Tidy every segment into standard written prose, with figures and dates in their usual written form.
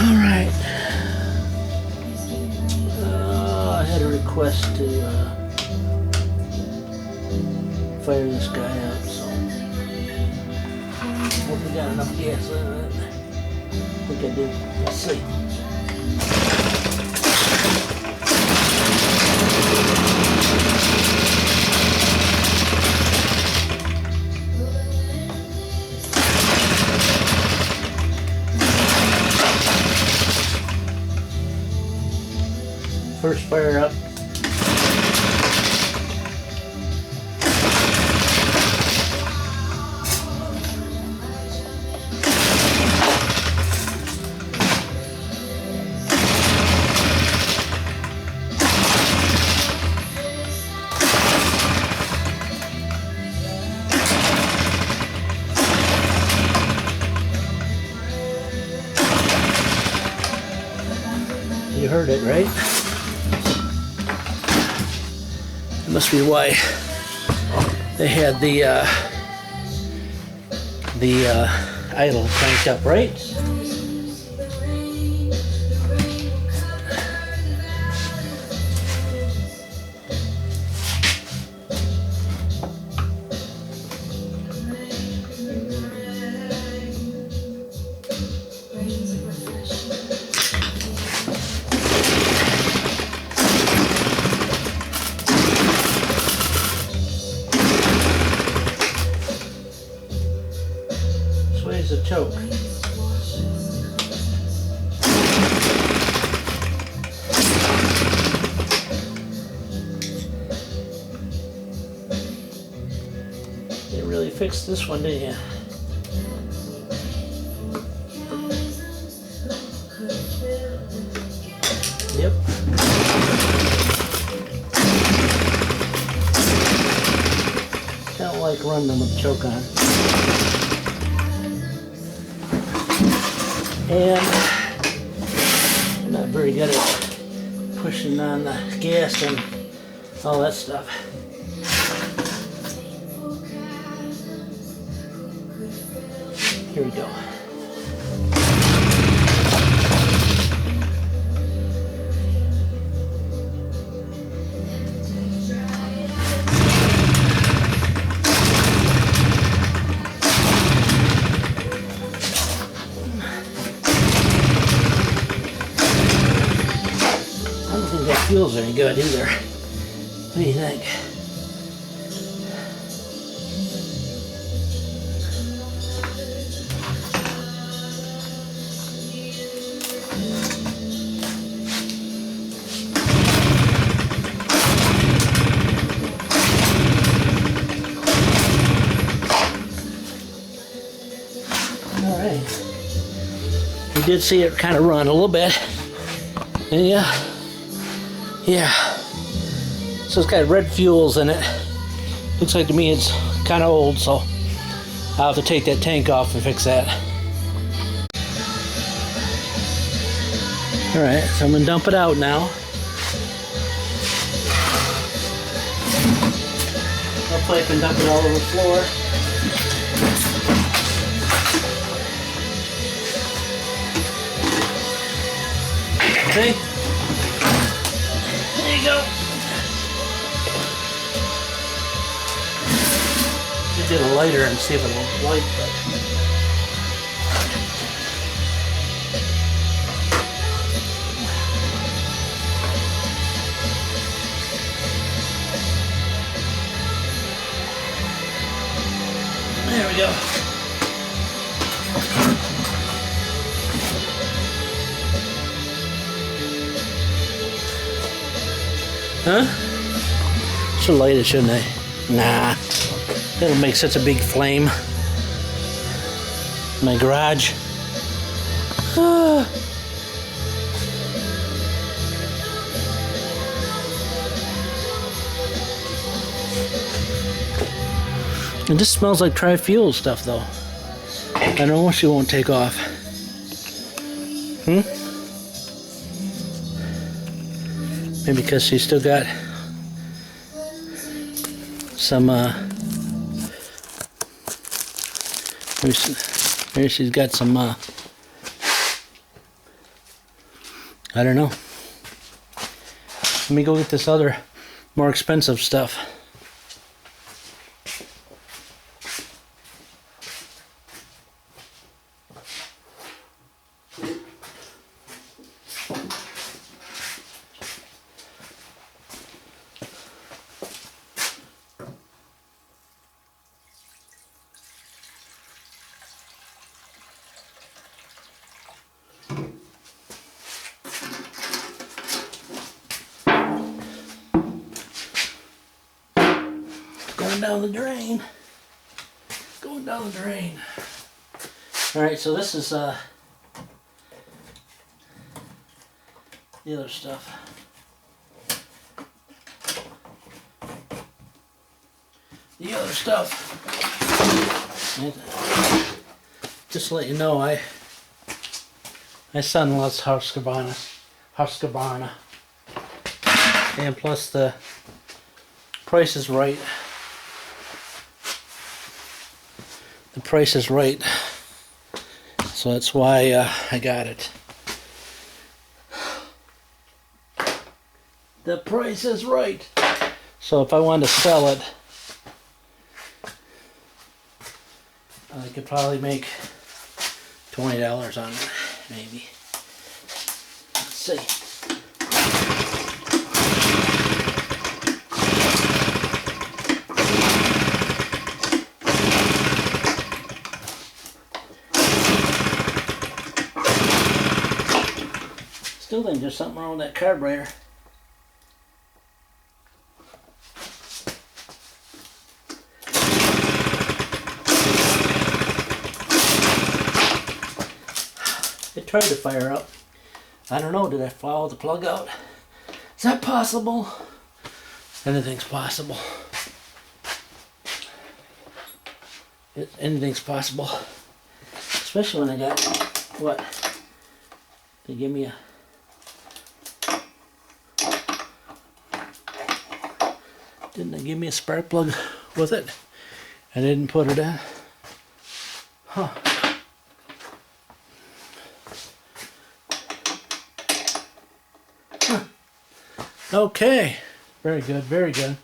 Alright. I had a request to fire this guy up, so hope we got enough gas in it. I think I did. Let's see. First fire up. You heard it, right? That must be why they had the idle cranked up, right? Where's the choke? You really fixed this one, didn't you? Yep. Don't like running them with the choke on. And I'm not very good at pushing on the gas and all that stuff. Here we go. I don't think that feels any good either. What do you think? All right. You did see it kind of run a little bit. And yeah. So it's got red fuels in it. Looks like to me it's kind of old, so I'll have to take that tank off and fix that. Alright, so I'm going to dump it out now. Hopefully I can dump it all over the floor. Okay. There you go. Should get a lighter and see if it'll light, but there we go. Huh? Should light it, shouldn't I? Nah. It'll make such a big flame. My garage. It just smells like tri-fuel stuff, though. I know she won't take off. Maybe because she's still got some, maybe she's got some I don't know. Let me go get this other more expensive stuff. Going down the drain. Going down the drain. Alright, so this is the other stuff. The other stuff. Just to let you know, my son loves Husqvarna. And plus the Price is Right. The Price is Right. So that's why I got it. The Price is Right. So if I wanted to sell it, I could probably make $20 on it, maybe. Let's see. Still think there's something wrong with that carburetor. It tried to fire up. I don't know, did I follow the plug out? Is that possible? Anything's possible. Anything's possible. Especially when I got, what? They give me a... Didn't they give me a spark plug with it? I didn't put it in. Huh. Huh. Okay. Very good, very good.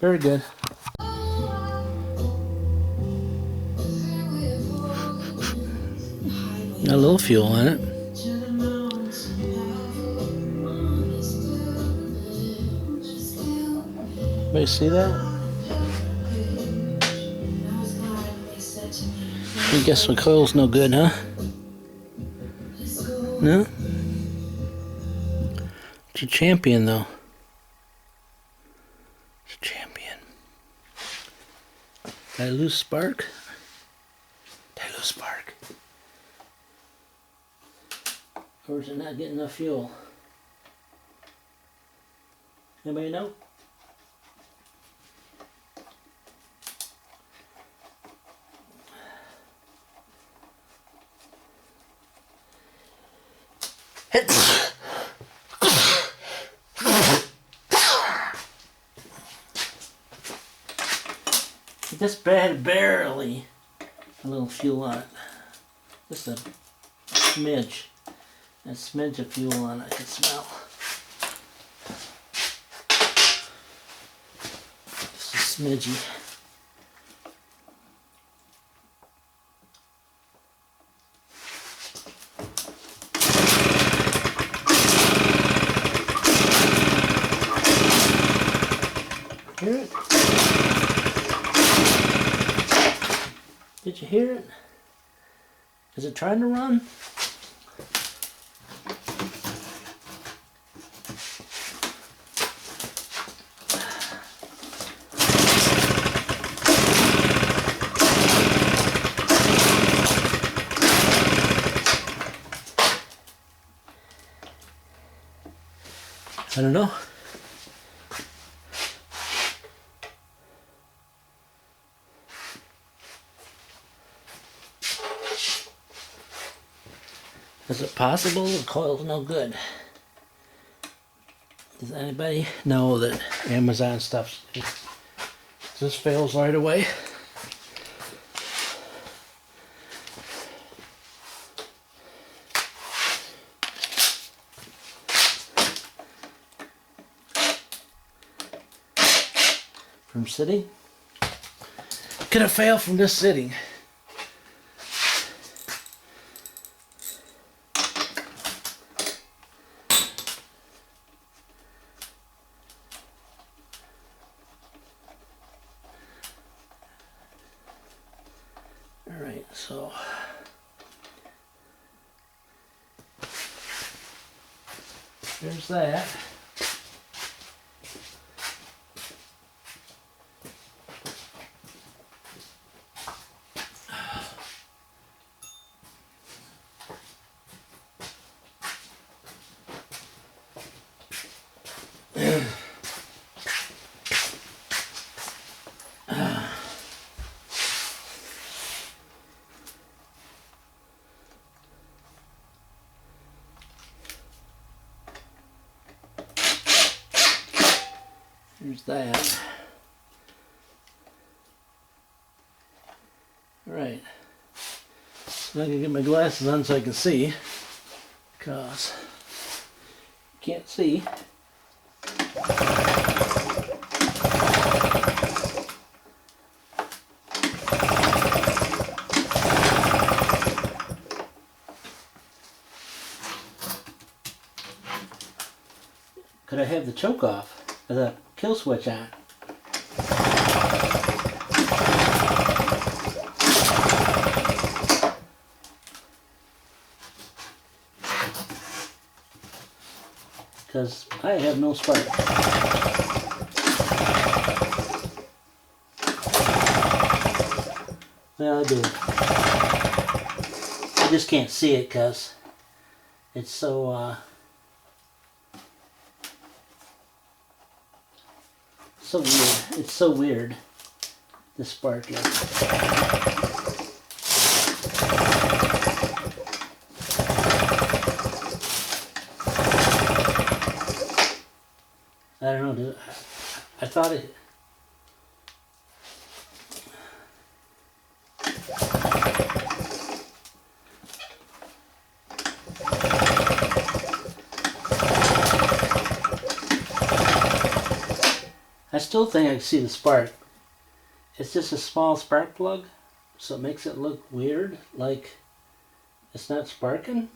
Very good. Got a little fuel on it. Everybody see that? I guess my coil's no good, huh? No? It's a champion, though. It's a champion. Did I lose spark? Did I lose spark? Or is it not getting enough fuel? Anybody know? Just barely a little fuel on it. Just a smidge. A smidge of fuel on it I can smell. Just a smidgy. Hear it? Did you hear it? Is it trying to run? I don't know. Is it possible the coil's no good? Does anybody know that Amazon stuff just fails right away? from sitting. Could have failed from just sitting. Alright, so there's that. There's that. Right. So I can get my glasses on so I can see, because I can't see. Could I have the choke off? The kill switch on. Because I have no spark. Well, I do. I just can't see it because it's so so weird. It's so weird, the sparkling. I don't know, dude. I thought it... I still think I can see the spark. It's just a small spark plug, so it makes it look weird, like it's not sparking.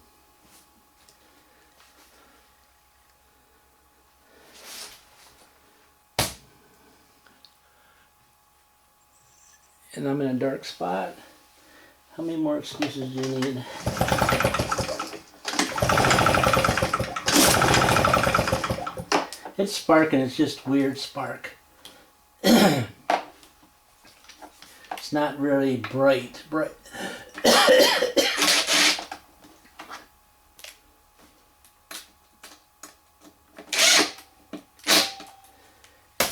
And I'm in a dark spot. How many more excuses do you need? It's sparking, it's just weird spark. It's not really bright.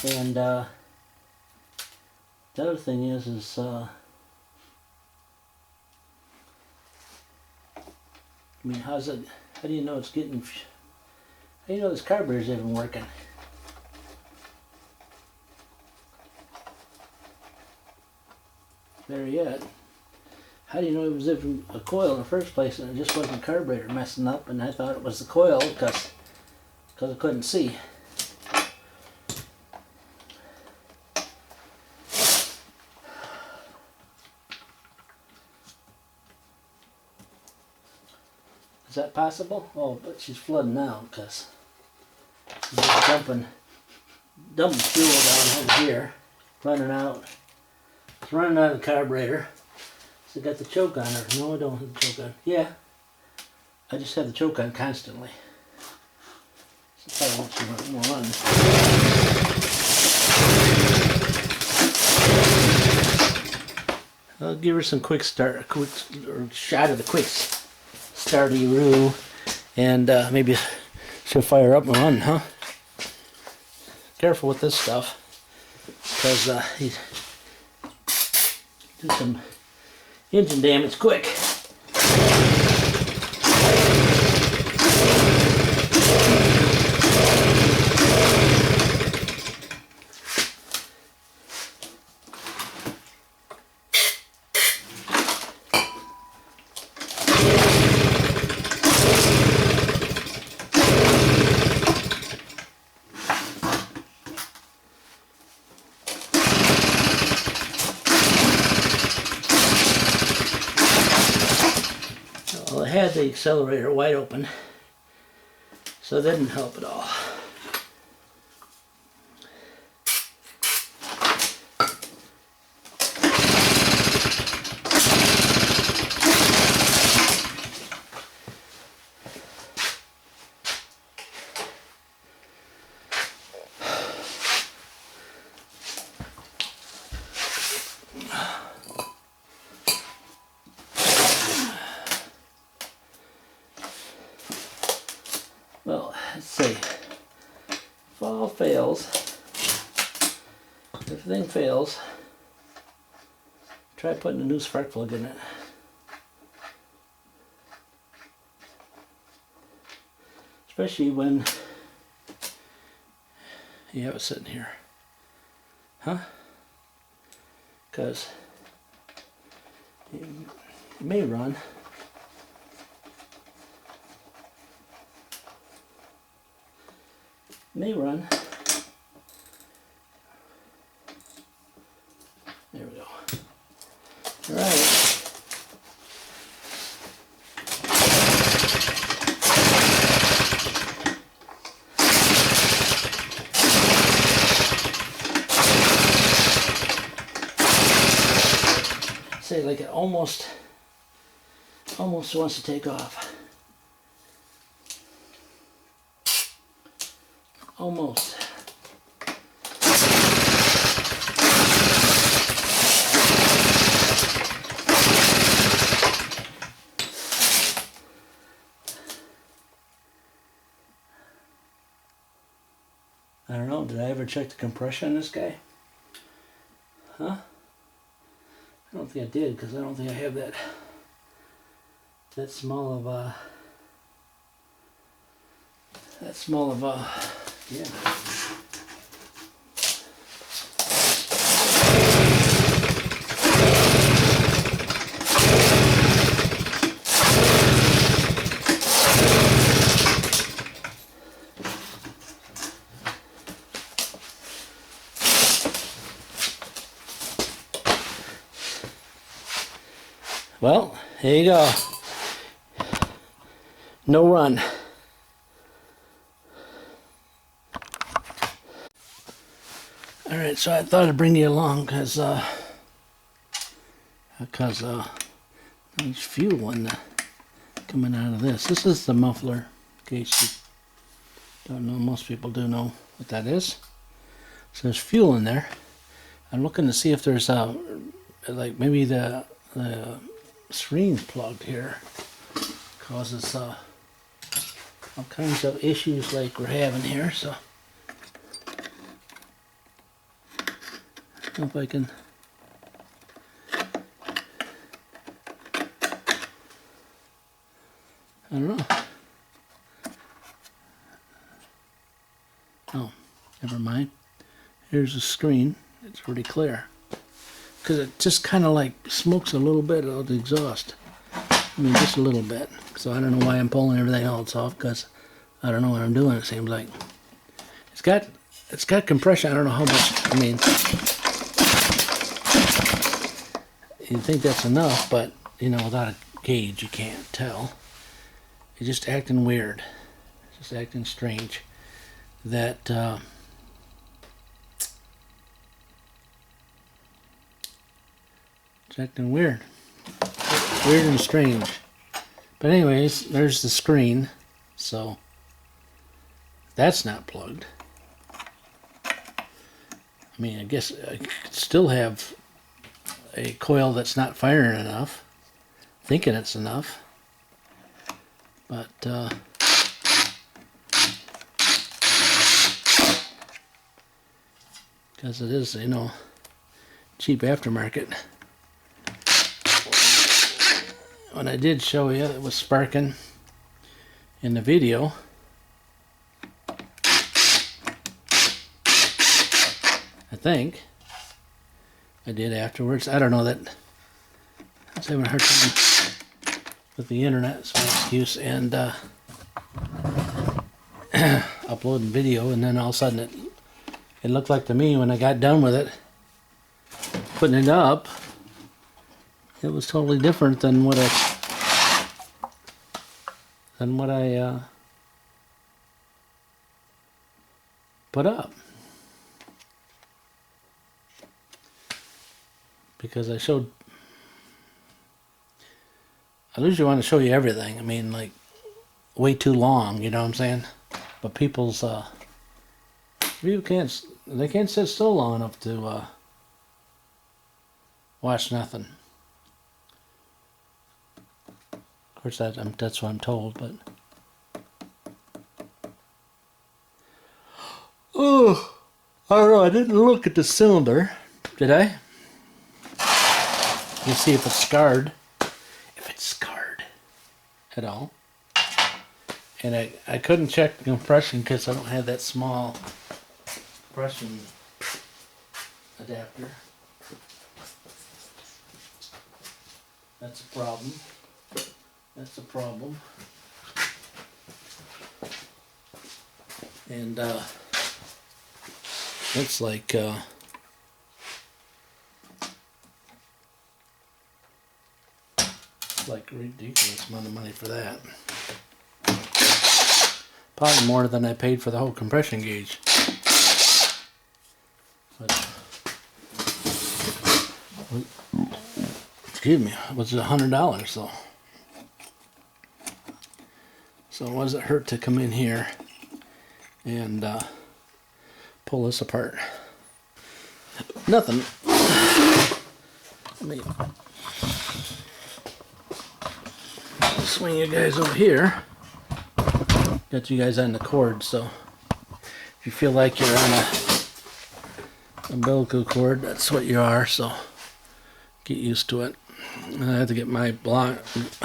And the other thing is I mean, how do you know it's getting, how do you know this carburetor's even working? Better yet, how do you know it was even a coil in the first place and it just wasn't the carburetor messing up and I thought it was the coil because I couldn't see. Is that possible? Oh, but she's flooding now because she's just dumping fuel down over here, running out. It's running out of the carburetor. So I got the choke on her. No, I don't have the choke on. Yeah, I just have the choke on constantly. So I want you to run. I'll give her some quick start, a quick shot of the quick starty-roo, and maybe she'll fire up and run, huh? Careful with this stuff, because you do some engine damage quick. Well, I had the accelerator wide open, so that didn't help at all. Well, let's see. If all fails, if everything fails, try putting a new spark plug in it. Especially when you have it sitting here. Huh? Because it may run. May run. There we go. All right. Say like it almost wants to take off. Almost. I don't know, did I ever check the compression on this guy? Huh? I don't think I did, because I don't think I have that small of a yeah. Well, here you go. No run. Alright, so I thought I'd bring you along because there's fuel coming out of this. This is the muffler, in case you don't know. Most people do know what that is. So there's fuel in there. I'm looking to see if there's like maybe the screen's plugged here. Causes all kinds of issues like we're having here. So I don't know if I can. I don't know. Oh, never mind. Here's the screen. It's pretty clear. Because it just kind of like smokes a little bit of the exhaust. I mean, just a little bit. So I don't know why I'm pulling everything else off, because I don't know what I'm doing, it seems like. It's got compression. I don't know how much. I mean, you'd think that's enough, but, you know, without a gauge, you can't tell. It's just acting weird. It's just acting strange. That, it's acting weird. Weird and strange. But anyways, there's the screen. So, that's not plugged. I mean, I guess I could still have a coil that's not firing enough. Thinking it's enough. But, because it is, you know, cheap aftermarket. When I did show you, it was sparking in the video. I think I did afterwards. I don't know, that I was having a hard time with the internet, so no excuse, and uploading video, and then all of a sudden it looked like to me when I got done with it, putting it up, it was totally different than what than what I put up. Because I usually want to show you everything. I mean, like, way too long, you know what I'm saying? But people's, they can't sit still long enough to watch nothing. Of course, that's what I'm told, but... Oh, I don't know, I didn't look at the cylinder, did I? You see if it's scarred. If it's scarred at all. And I couldn't check the compression because I don't have that small compression adapter. That's a problem. That's a problem. And it's like a ridiculous amount of money for that. Probably more than I paid for the whole compression gauge. But, excuse me, it was $100 though. So what does it hurt to come in here and pull this apart? Nothing. Let me swing you guys over here. Got you guys on the cord, so if you feel like you're on a umbilical cord, that's what you are, so get used to it. I have to get my glasses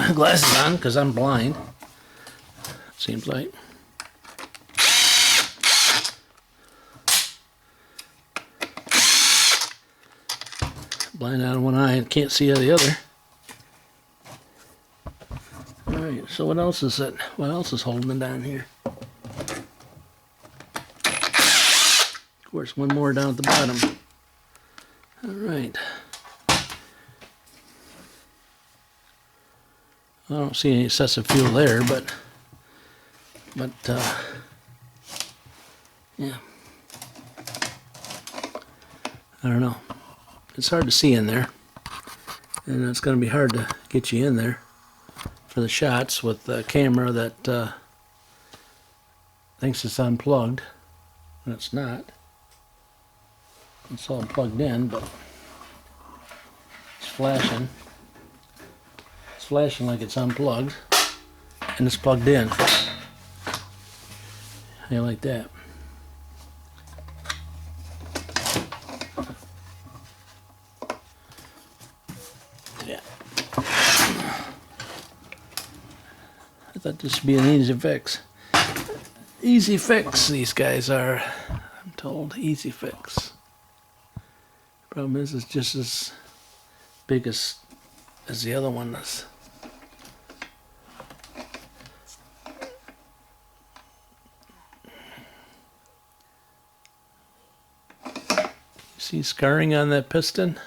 on because I'm blind, seems like. Blind out of one eye and can't see out of the other. Alright, so what else is it? What else is holding it down here? Of course, one more down at the bottom. Alright. I don't see any excessive fuel there, but yeah. I don't know. It's hard to see in there, and it's going to be hard to get you in there for the shots with the camera that thinks it's unplugged, and it's not. It's all plugged in, but it's flashing. It's flashing like it's unplugged, and it's plugged in. Yeah, like that. Yeah. I thought this would be an easy fix. Easy fix, these guys are. I'm told, easy fix. Problem is, it's just as big as the other one is. See scarring on that piston?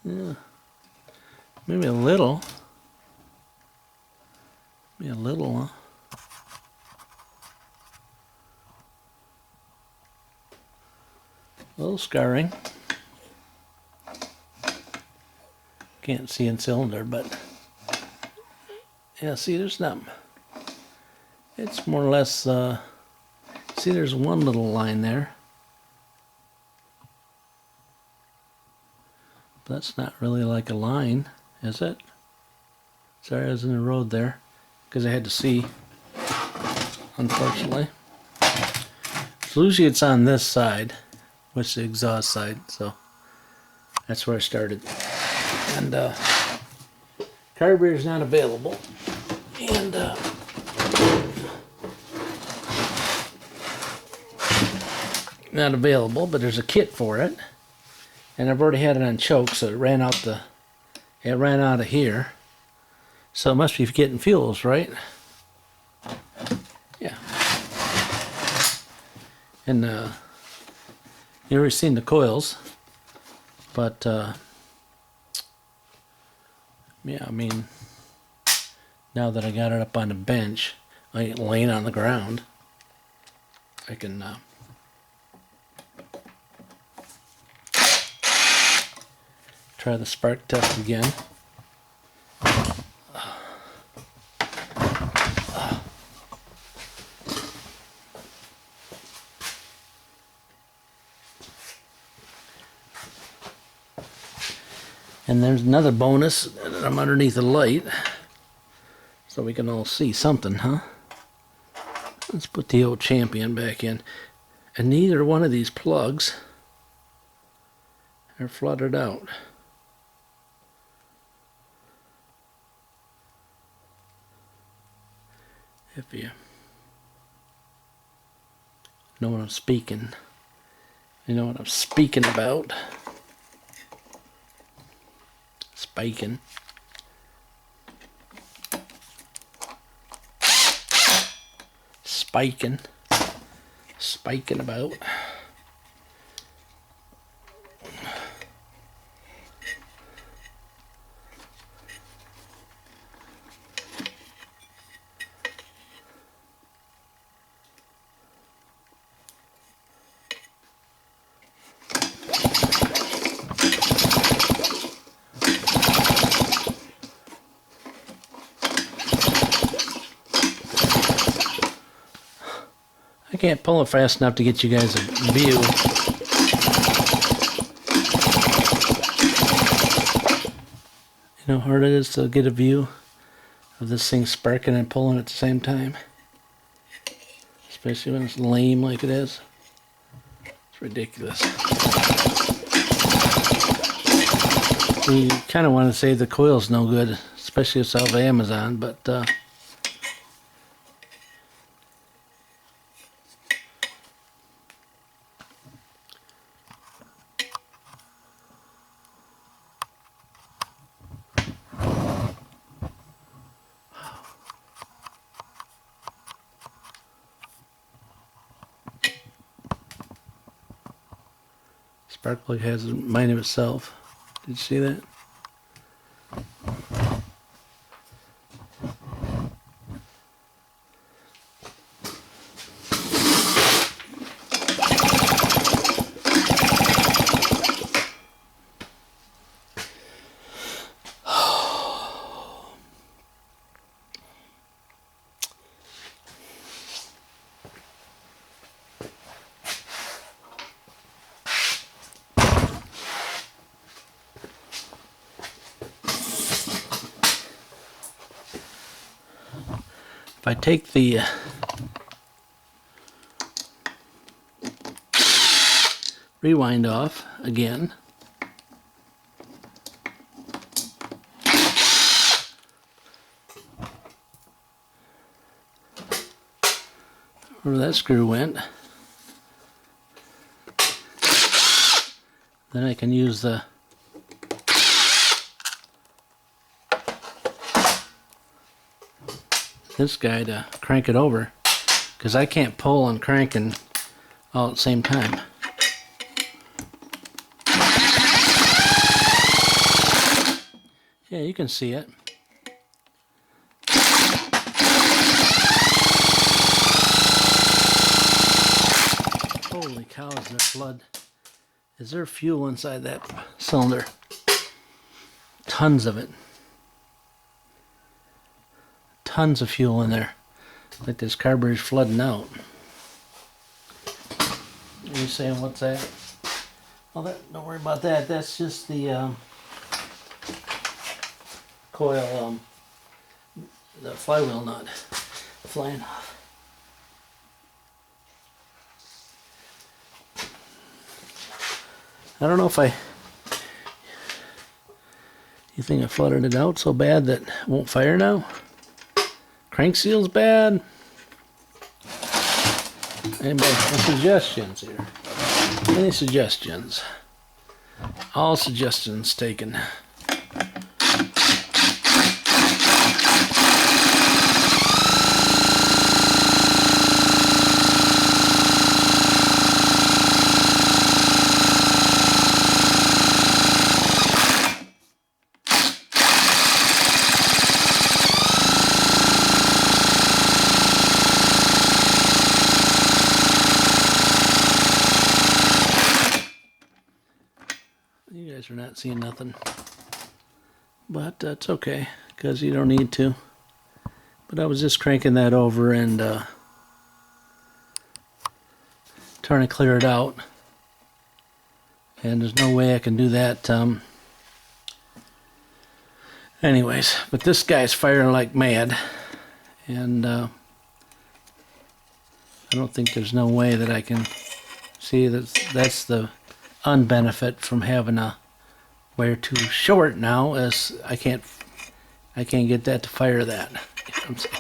Yeah. Maybe a little. Maybe a little, huh? A little scarring. Can't see in cylinder, but yeah, see, there's not. It's more or less, see, there's one little line there. That's not really like a line, is it? Sorry, I was in the road there, because I had to see, unfortunately. So usually it's on this side, which is the exhaust side, so that's where I started. And carburetor's not available, and not available, but there's a kit for it, and I've already had it on choke, so it ran out of here, so it must be getting fuels, right? Yeah. And you've already seen the coils, but Yeah, I mean, now that I got it up on the bench, I ain't laying on the ground. I can try the spark test again. And there's another bonus that I'm underneath the light, so we can all see something, huh? Let's put the old Champion back in. And neither one of these plugs are flooded out. If you know what I'm speaking, you know what I'm speaking about. Spiking. Spiking. Spiking about. I can't pull it fast enough to get you guys a view. You know how hard it is to get a view of this thing sparking and pulling at the same time? Especially when it's lame like it is. It's ridiculous. You kind of want to say the coil's no good, especially if it's off of Amazon, but spark plug has a mind of itself. Did you see that? If I take the rewind off again, where that screw went, then I can use the this guy to crank it over, because I can't pull and crank and all at the same time. Yeah, you can see it. Holy cow, is there blood? Is there fuel inside that cylinder? Tons of it. Tons of fuel in there. Like this carburetor's flooding out. You're saying, what's that? Well, don't worry about that. That's just the coil, the flywheel nut flying off. I don't know if you think I flooded it out so bad that it won't fire now? Crank seal's bad. Anybody have suggestions here? Any suggestions? All suggestions taken. guys are not seeing nothing. But that's okay, because you don't need to. But I was just cranking that over and trying to clear it out. And there's no way I can do that. Anyways, but this guy's firing like mad. And I don't think there's no way that I can see that's the unbenefit from having a wire too short now, as I can't get that to fire that. You know what I'm saying?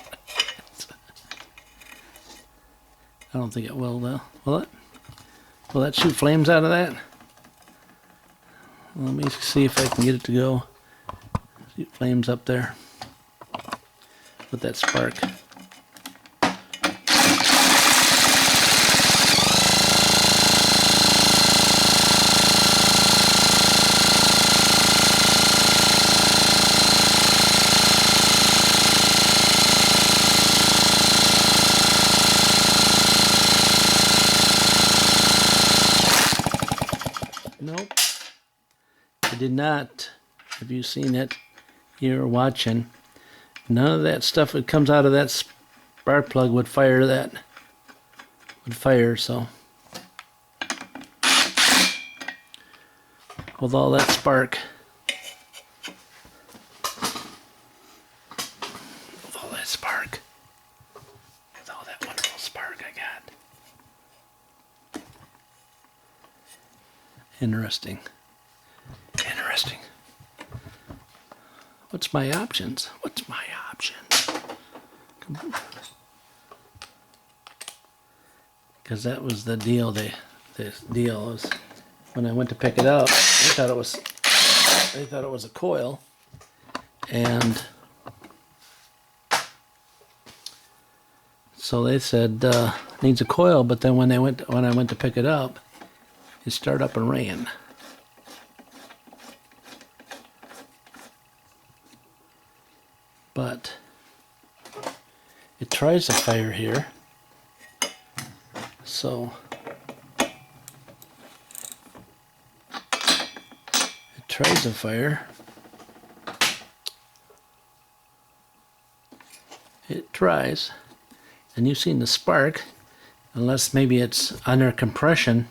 I don't think it will though. Will it? Will that shoot flames out of that? Let me see if I can get it to go. Shoot flames up there with that spark. Nope. I did not. Have you seen it? You're watching. None of that stuff that comes out of that spark plug would fire that. Would fire, so. With all that spark. With all that spark. With all that wonderful spark I got. Interesting. Interesting. What's my options? What's my options? Because that was the deal. The deal was when I went to pick it up, they thought it was a coil, and so they said needs a coil. But then when I went to pick it up, it started up and ran. But it tries to fire here, so it tries to fire. It tries, and you've seen the spark, unless maybe it's under compression.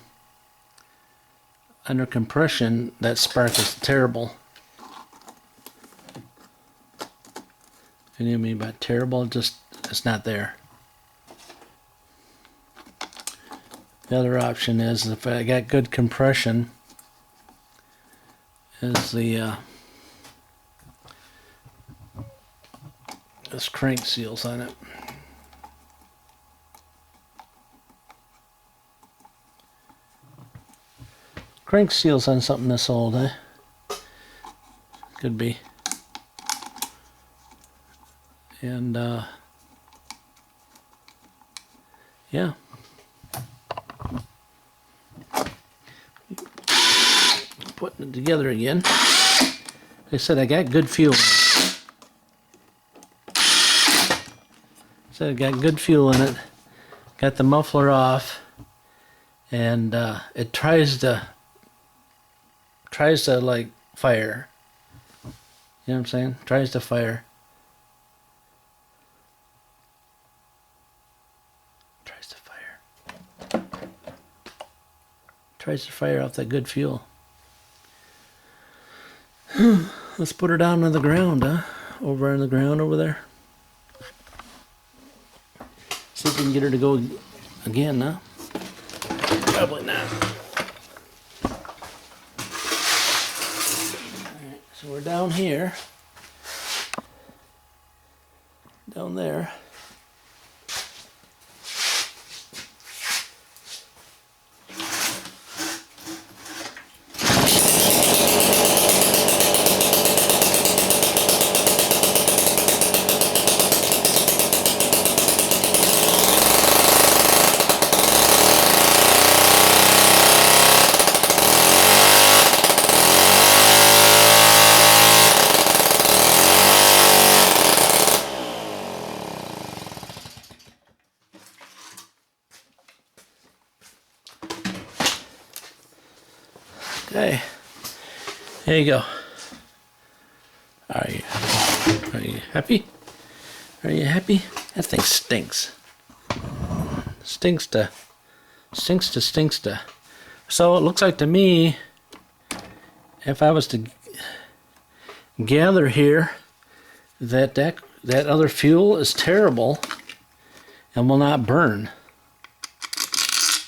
Under compression, that spark is terrible. And you mean by terrible? Just it's not there. The other option is if I got good compression, is the this crank seals on it. Crank seals on something this old, eh? Could be. And yeah, putting it together again. Like I said, I got good fuel. I got good fuel in it. Got the muffler off, and it tries to like fire. You know what I'm saying? Tries to fire. Tries to fire off that good fuel. Let's put her down on the ground, huh? Over on the ground over there. See if we can get her to go again, huh? Probably not. Alright, so we're down here. Down there. There you go. Are you happy? Are you happy? That thing stinks. Stinks to. So it looks like to me, if I was to gather here, that other fuel is terrible and will not burn.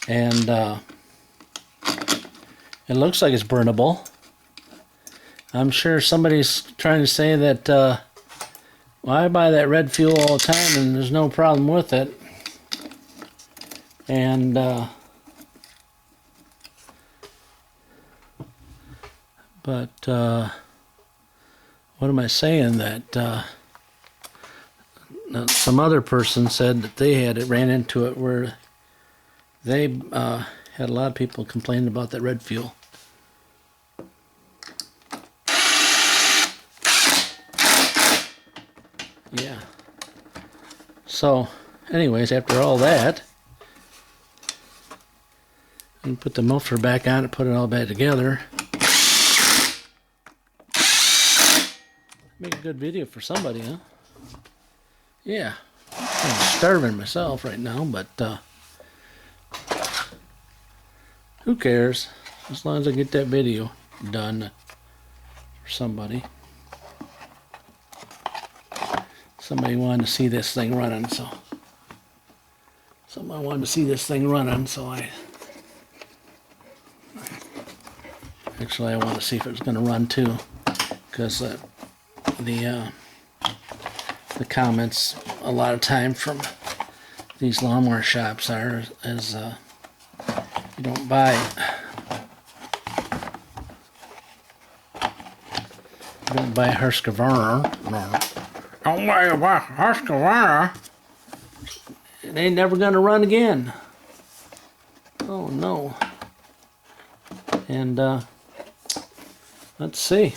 And it looks like it's burnable. I'm sure somebody's trying to say that, well, I buy that red fuel all the time and there's no problem with it. And, but, what am I saying? That, some other person said that they ran into it where they, had a lot of people complaining about that red fuel. Yeah. So, anyways, after all that, and put the muffler back on and put it all back together. Make a good video for somebody, huh? Yeah. I'm starving myself right now, but who cares? As long as I get that video done for somebody. Somebody wanted to see this thing running, so I actually I want to see if it's going to run too, because the comments a lot of time from these lawnmower shops are is you don't buy Husqvarna. No. Don't worry about Husqvarna. It ain't never gonna run again. Oh no. And let's see.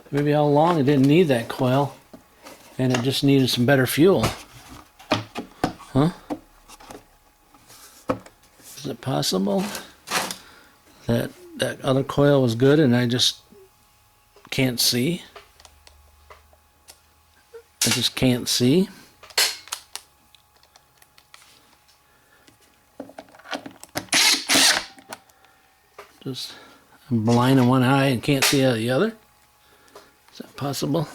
Maybe how long it didn't need that coil and it just needed some better fuel. Huh? Is it possible that that other coil was good and I just can't see? I just can't see. Just I'm blind in one eye and can't see out of the other. Is that possible?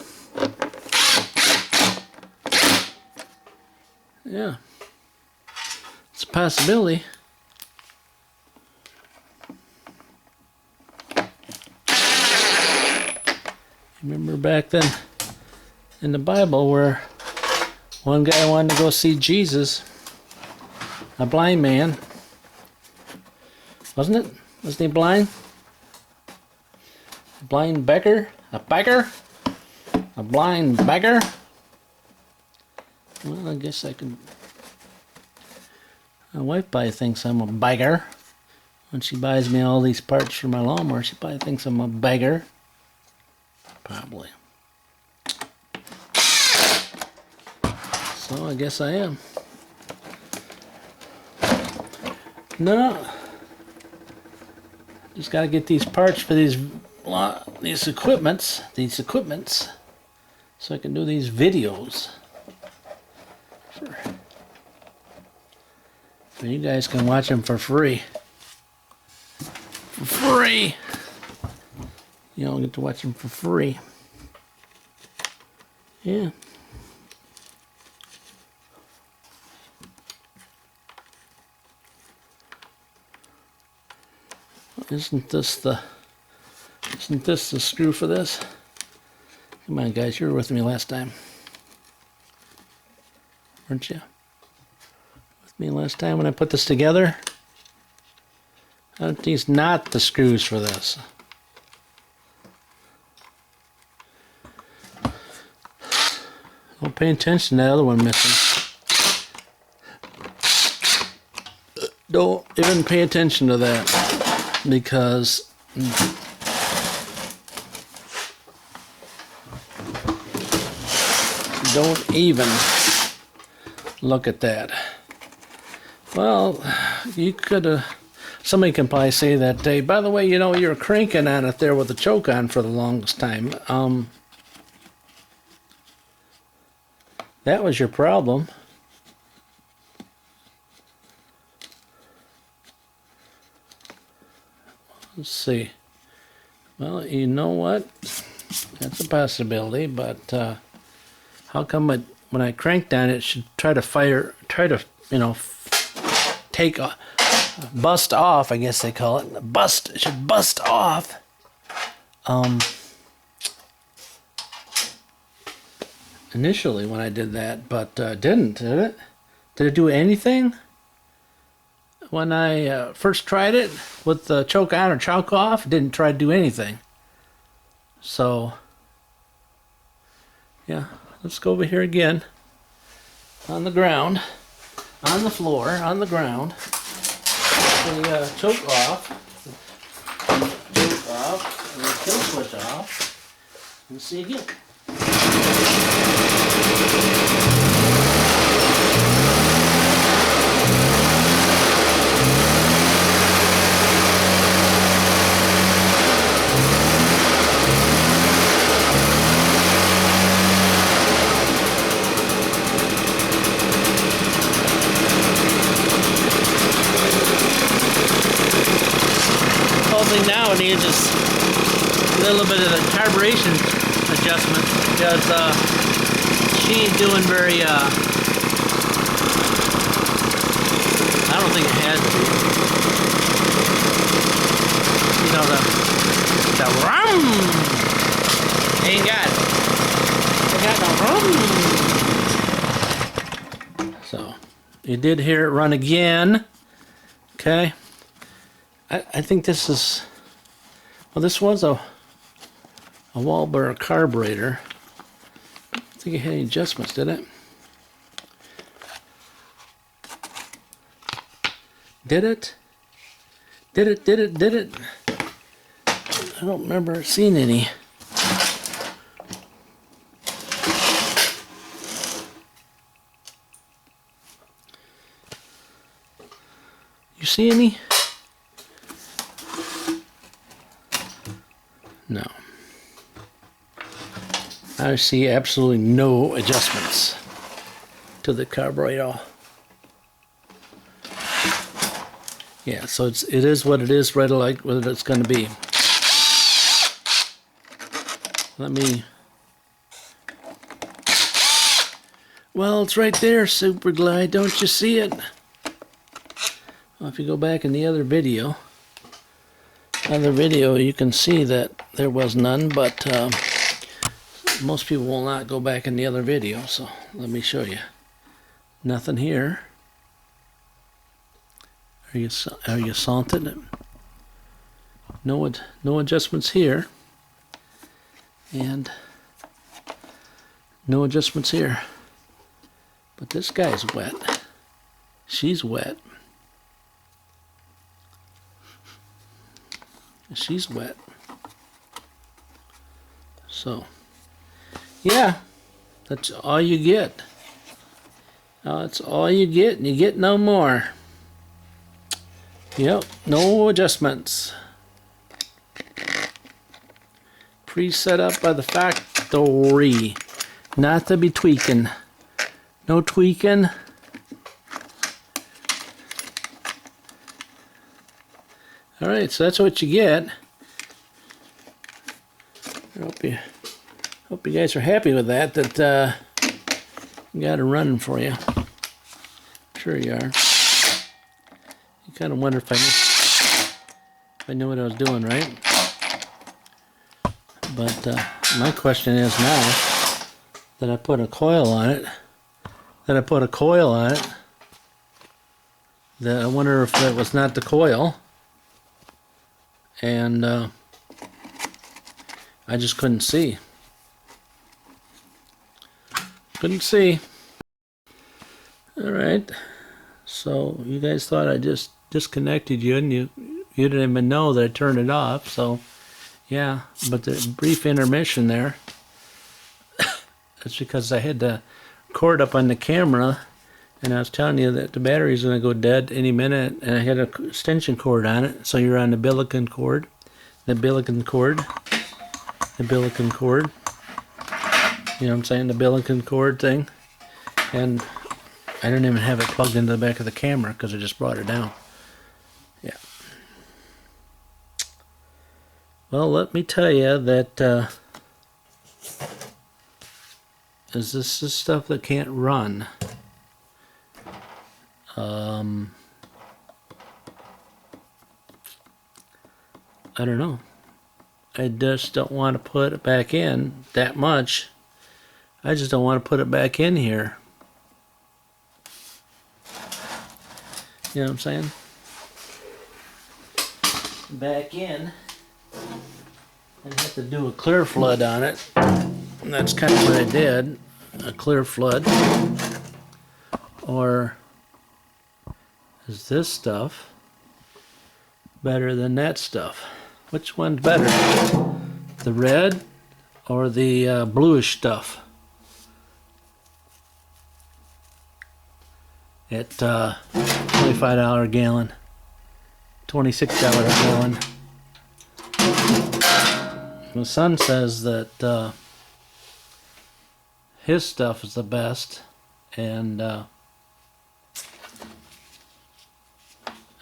Yeah. It's a possibility. Remember back then in the Bible where one guy wanted to go see Jesus, a blind man, wasn't it? Wasn't he blind? A blind beggar? A beggar? A blind beggar? Well, I guess I could. My wife probably thinks I'm a beggar. When she buys me all these parts for my lawnmower, she probably thinks I'm a beggar. Probably. So I guess I am. No. Just gotta get these parts for these equipments, so I can do these videos. So you guys can watch them for free. For free! You don't get to watch them for free. Yeah. Isn't this the screw for this? Come on, guys, you were with me last time, weren't you? With me last time when I put this together? Aren't these not the screws for this? Don't pay attention to that other one missing. Don't even pay attention to that, because don't even look at that. Well, you could have. somebody can probably say that, hey, by the way, you know, you're cranking on it there with the choke on for the longest time. That was your problem. Let's see. Well, you know what? That's a possibility, but how come it, when I cranked on it, should try to, you know, take a bust off, I guess they call it. It should bust off. Initially when I did that, but didn't, did it? Did it do anything? When I first tried it with the choke on or choke off, it didn't try to do anything. So, yeah, let's go over here again. On the ground, on the floor, on the ground. The choke off, and the kill switch off, and see again. Now it needs is a little bit of a carburation adjustment because she ain't doing very I don't think it has to be. You know, the rum ain't got it. Ain't got no rum. So you did hear it run again. Okay. I think this is, well, this was a Walbur carburetor. I don't think it had any adjustments, did it? Did it? Did it? I don't remember seeing any. You see any? No. I see absolutely no adjustments to the carburetor. Yeah, so it is what it is, right, like what it's going to be. Let me... Well, it's right there, Super Glide. Don't you see it? Well, if you go back in the other video, you can see that there was none, but most people will not go back in the other video, so let me show you. Nothing here. Are you salted? No adjustments here, and no adjustments here. But this guy's wet. She's wet. She's wet. So, yeah, that's all you get. That's all you get, and you get no more. Yep, no adjustments. Pre-set up by the factory. Not to be tweaking. No tweaking. Alright, so that's what you get. I hope you guys are happy with that got it running for you. I'm sure you are. You kind of wonder if I knew what I was doing, right? But my question is now that I put a coil on it, that I wonder if that was not the coil. And I just couldn't see. Alright, so you guys thought I just disconnected you, and you didn't even know that I turned it off. So yeah, but the brief intermission there, that's because I had the cord up on the camera And I was telling you that the battery's going to go dead any minute, and I had an extension cord on it, so you're on the Billiken cord. The Billiken cord. The Billiken cord. You know what I'm saying? The Billiken cord thing. And I didn't even have it plugged into the back of the camera because I just brought it down. Yeah. Well, let me tell you that is this the stuff that can't run? I don't know. I just don't want to put it back in that much. I just don't want to put it back in here. You know what I'm saying? Back in. I have to do a clear flood on it. And that's kind of what I did. A clear flood. Or is this stuff better than that stuff? Which one's better? The red or the bluish stuff? At $25 a gallon, $26 a gallon. My son says that his stuff is the best, and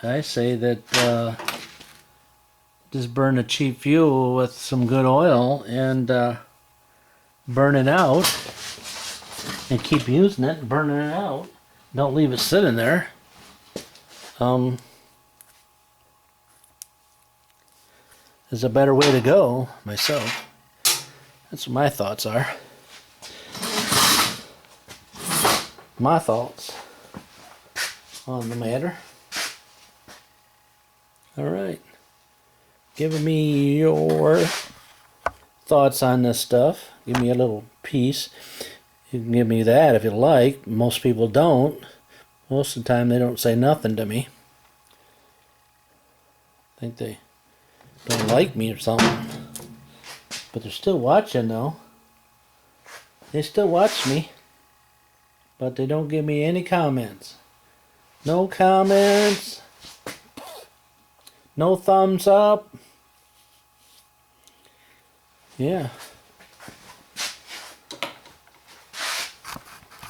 I say that just burn a cheap fuel with some good oil and burn it out, and keep using it and burning it out. Don't leave it sitting there. There's a better way to go, myself. That's what my thoughts are. My thoughts on the matter. Alright. Giving me your thoughts on this stuff. Give me a little piece. You can give me that if you like. Most people don't. Most of the time they don't say nothing to me. I think they don't like me or something. But they're still watching though. They still watch me. But they don't give me any comments. No comments. No thumbs up. Yeah.